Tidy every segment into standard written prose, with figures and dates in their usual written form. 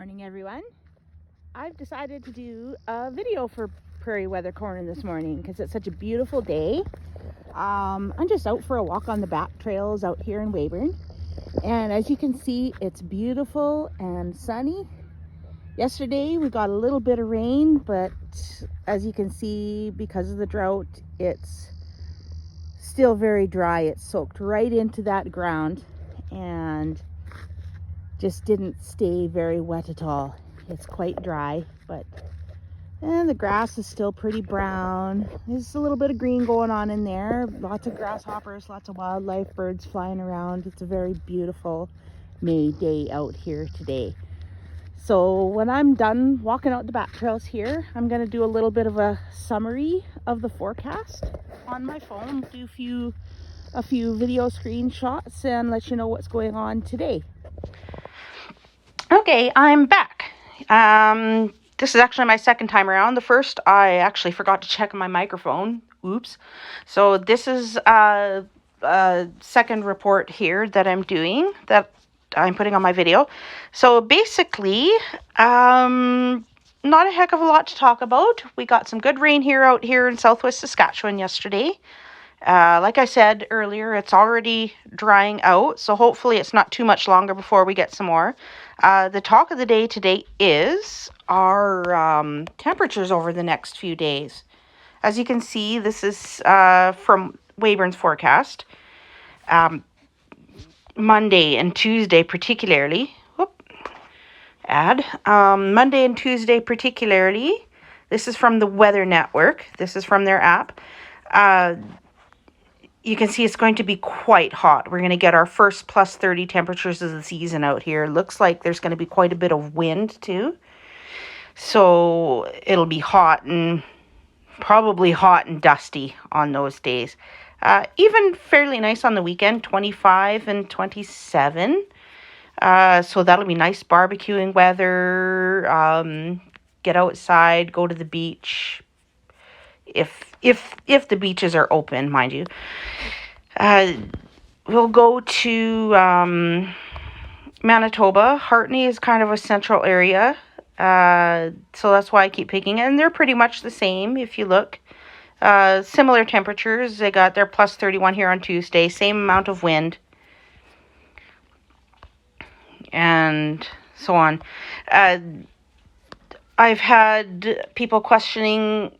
morning, everyone. I've decided to do a video for Prairie Weather Corner this morning because it's such a beautiful day. I'm just out for a walk on the back trails out here in Weyburn, and as you can see, it's beautiful and sunny. Yesterday we got a little bit of rain, but as you can see, because of the drought, it's still very dry. It's soaked right into that ground and just didn't stay very wet at all. It's quite dry, but the grass is still pretty brown. There's a little bit of green going on in there. Lots of grasshoppers, lots of wildlife, birds flying around. It's a very beautiful May day out here today. So when I'm done walking out the back trails here, I'm going to do a little bit of a summary of the forecast on my phone, do a few video screenshots and let you know what's going on today. Okay, I'm back. This is actually my second time around. The first, I actually forgot to check my microphone. Oops. So this is a second report here that I'm doing, that I'm putting on my video. So basically, not a heck of a lot to talk about. We got some good rain out here in southwest Saskatchewan yesterday. Like I said earlier, it's already drying out, so hopefully it's not too much longer before we get some more. The talk of the day today is our temperatures over the next few days. As you can see, this is from Weyburn's forecast. Monday and Tuesday particularly. Monday and Tuesday particularly. This is from the Weather Network. This is from their app. You can see it's going to be quite hot. We're going to get our first plus 30 temperatures of the season out here. Looks like there's going to be quite a bit of wind too. So it'll be hot and probably hot and dusty on those days. Even fairly nice on the weekend, 25 and 27. So that'll be nice barbecuing weather. Get outside, go to the beach. If the beaches are open, mind you. We'll go to Manitoba. Hartney is kind of a central area. So that's why I keep picking it. And they're pretty much the same if you look. Similar temperatures. They got their plus 31 here on Tuesday. Same amount of wind. And so on. I've had people questioning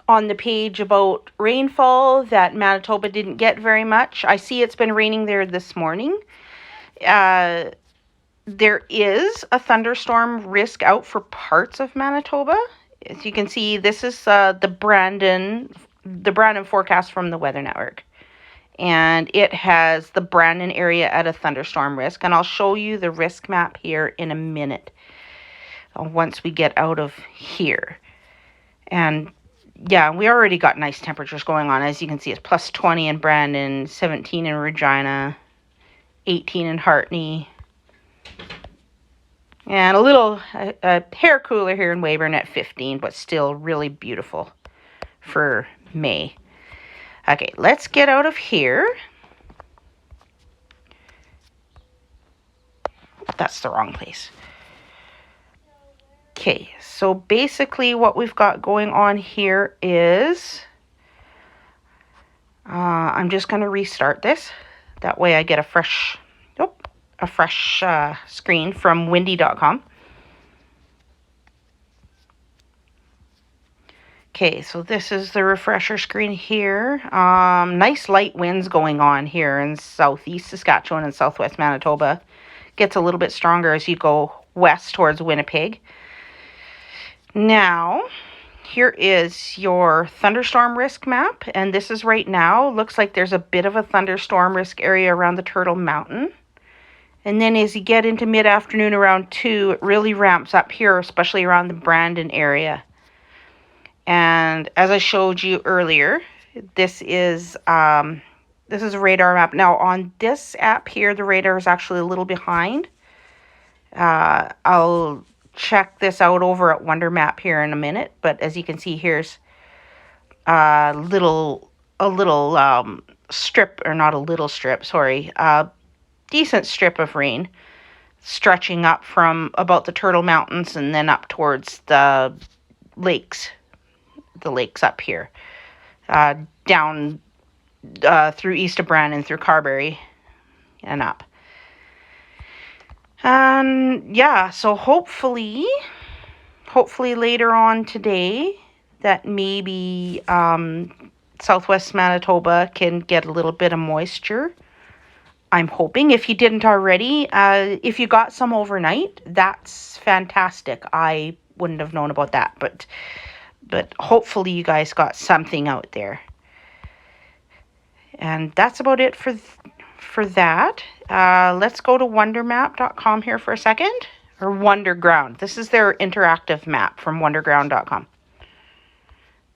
on the page about rainfall, that Manitoba didn't get very much. I see it's been raining there this morning. There is a thunderstorm risk out for parts of Manitoba. As you can see, this is the Brandon forecast from the Weather Network. And it has the Brandon area at a thunderstorm risk. And I'll show you the risk map here in a minute, once we get out of here. And yeah, we already got nice temperatures going on. As you can see, it's plus 20 in Brandon, 17 in Regina, 18 in Hartney, and a hair cooler here in Weyburn at 15, but still really beautiful for May. Okay, let's get out of here. That's the wrong place. Okay, so basically what we've got going on here is I'm just going to restart this. That way I get a fresh screen from windy.com. Okay, so this is the refresher screen here. Nice light winds going on here in southeast Saskatchewan and southwest Manitoba. Gets a little bit stronger as you go west towards Winnipeg. Now, here is your thunderstorm risk map, and this is right now. Looks like there's a bit of a thunderstorm risk area around the Turtle Mountain. And then as you get into mid-afternoon around 2, it really ramps up here, especially around the Brandon area. And as I showed you earlier, this is a radar map. Now, on this app here, the radar is actually a little behind. I'll check this out over at Wonder Map here in a minute, but as you can see, here's a little strip, or not a little strip, sorry, decent strip of rain. stretching up from about the Turtle Mountains and then up towards the lakes up here, down through east of Brandon, through Carberry, and up. And yeah, so hopefully later on today that maybe southwest Manitoba can get a little bit of moisture. I'm hoping, if you didn't already, if you got some overnight, that's fantastic. I wouldn't have known about that, but hopefully you guys got something out there. And that's about it for that. Let's go to wondermap.com here for a second, or Wonderground. This is their interactive map from wonderground.com.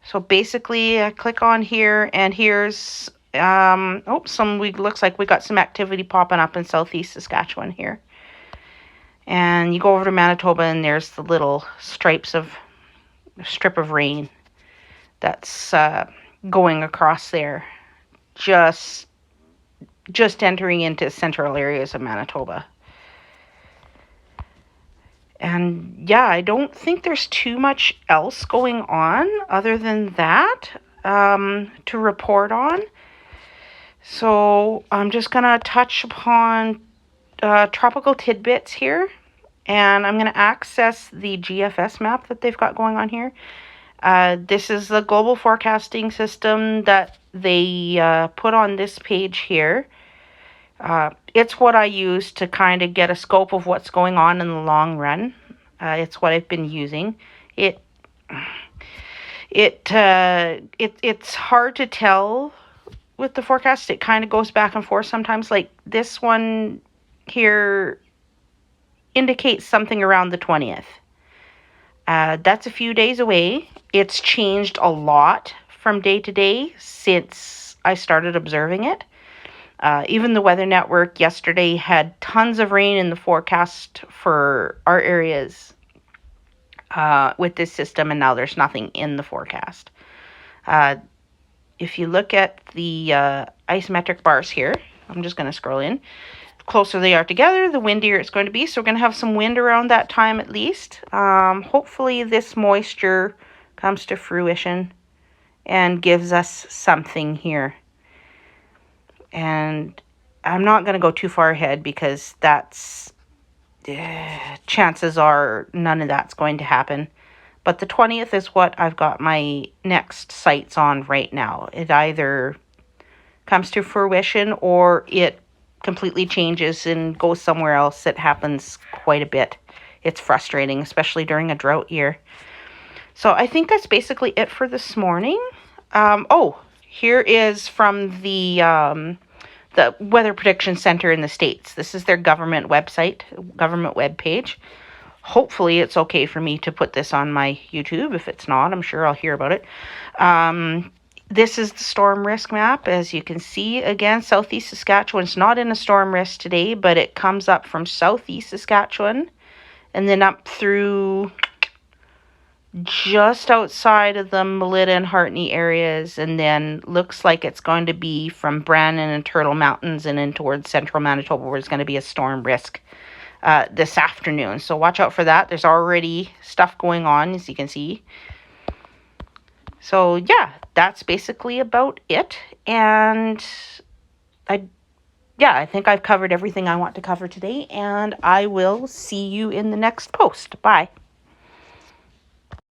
So basically, I click on here, and here's looks like we got some activity popping up in southeast Saskatchewan here. And you go over to Manitoba, and there's the little strip of rain that's going across there, just entering into central areas of Manitoba. And yeah, I don't think there's too much else going on other than that to report on. So I'm just going to touch upon tropical tidbits here. And I'm going to access the GFS map that they've got going on here. This is the global forecasting system that they put on this page here. It's what I use to kind of get a scope of what's going on in the long run. It's what I've been using. It's hard to tell with the forecast. It kind of goes back and forth sometimes. Like this one here indicates something around the 20th. That's a few days away. It's changed a lot from day to day since I started observing it. Even the Weather Network yesterday had tons of rain in the forecast for our areas with this system, and now there's nothing in the forecast. If you look at the isometric bars here, I'm just going to scroll in. The closer they are together, the windier it's going to be. So we're going to have some wind around that time at least. Hopefully this moisture comes to fruition and gives us something here. And I'm not going to go too far ahead because that's chances are none of that's going to happen. But the 20th is what I've got my next sights on right now. It either comes to fruition or it completely changes and goes somewhere else. It happens quite a bit. It's frustrating, especially during a drought year. So I think that's basically it for this morning. Here is from the Weather Prediction Center in the States. This is their government website, government web page. Hopefully it's okay for me to put this on my YouTube. If it's not, I'm sure I'll hear about it. This is the storm risk map. As you can see, again, southeast Saskatchewan's not in a storm risk today, but it comes up from southeast Saskatchewan and then up through just outside of the Melita and Hartney areas, and then looks like it's going to be from Brandon and Turtle Mountains and in towards central Manitoba, where it's going to be a storm risk this afternoon. So watch out for that. There's already stuff going on, as you can see. So yeah, that's basically about it. And I think I've covered everything I want to cover today, and I will see you in the next post. Bye.